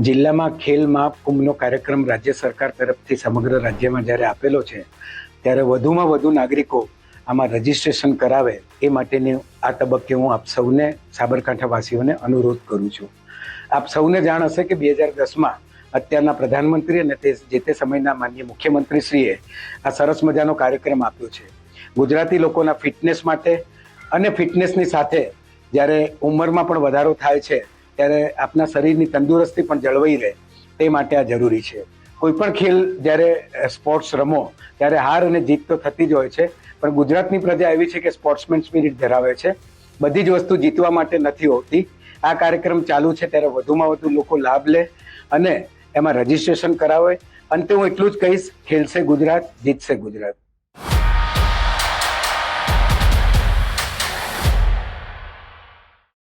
જિલ્લામાં ખેલ મહાકુંભનો કાર્યક્રમ રાજ્ય સરકાર તરફથી સમગ્ર રાજ્યમાં જ્યારે આપેલો છે ત્યારે વધુમાં વધુ નાગરિકો આમાં રજીસ્ટ્રેશન કરાવે એ માટેની આ તબક્કે હું આપ સૌને સાબરકાંઠાવાસીઓને અનુરોધ કરું છું. આપ સૌને જાણ હશે કે 2010માં અત્યારના પ્રધાનમંત્રી અને જે તે સમયના માનનીય મુખ્યમંત્રીશ્રીએ આ સરસ મજાનો કાર્યક્રમ આપ્યો છે. ગુજરાતી લોકોના ફિટનેસ માટે અને ફિટનેસની સાથે જ્યારે ઉંમરમાં પણ વધારો થાય છે ત્યારે આપના શરીરની તંદુરસ્તી પણ જળવાઈ રહે તે માટે આ જરૂરી છે. કોઈ પણ ખેલ જ્યારે સ્પોર્ટ્સ રમો ત્યારે હાર અને જીત તો થતી જ હોય છે, પણ ગુજરાતની પ્રજા એવી છે કે સ્પોર્ટ્સમેન સ્પિરિટ ધરાવે છે. બધી જ વસ્તુ જીતવા માટે નથી હોતી. આ કાર્યક્રમ ચાલુ છે ત્યારે વધુમાં વધુ લોકો લાભ લે અને એમાં રજીસ્ટ્રેશન કરાવે. અંતે હું એટલું જ કહીશ, ખેલશે ગુજરાત, જીતશે ગુજરાત.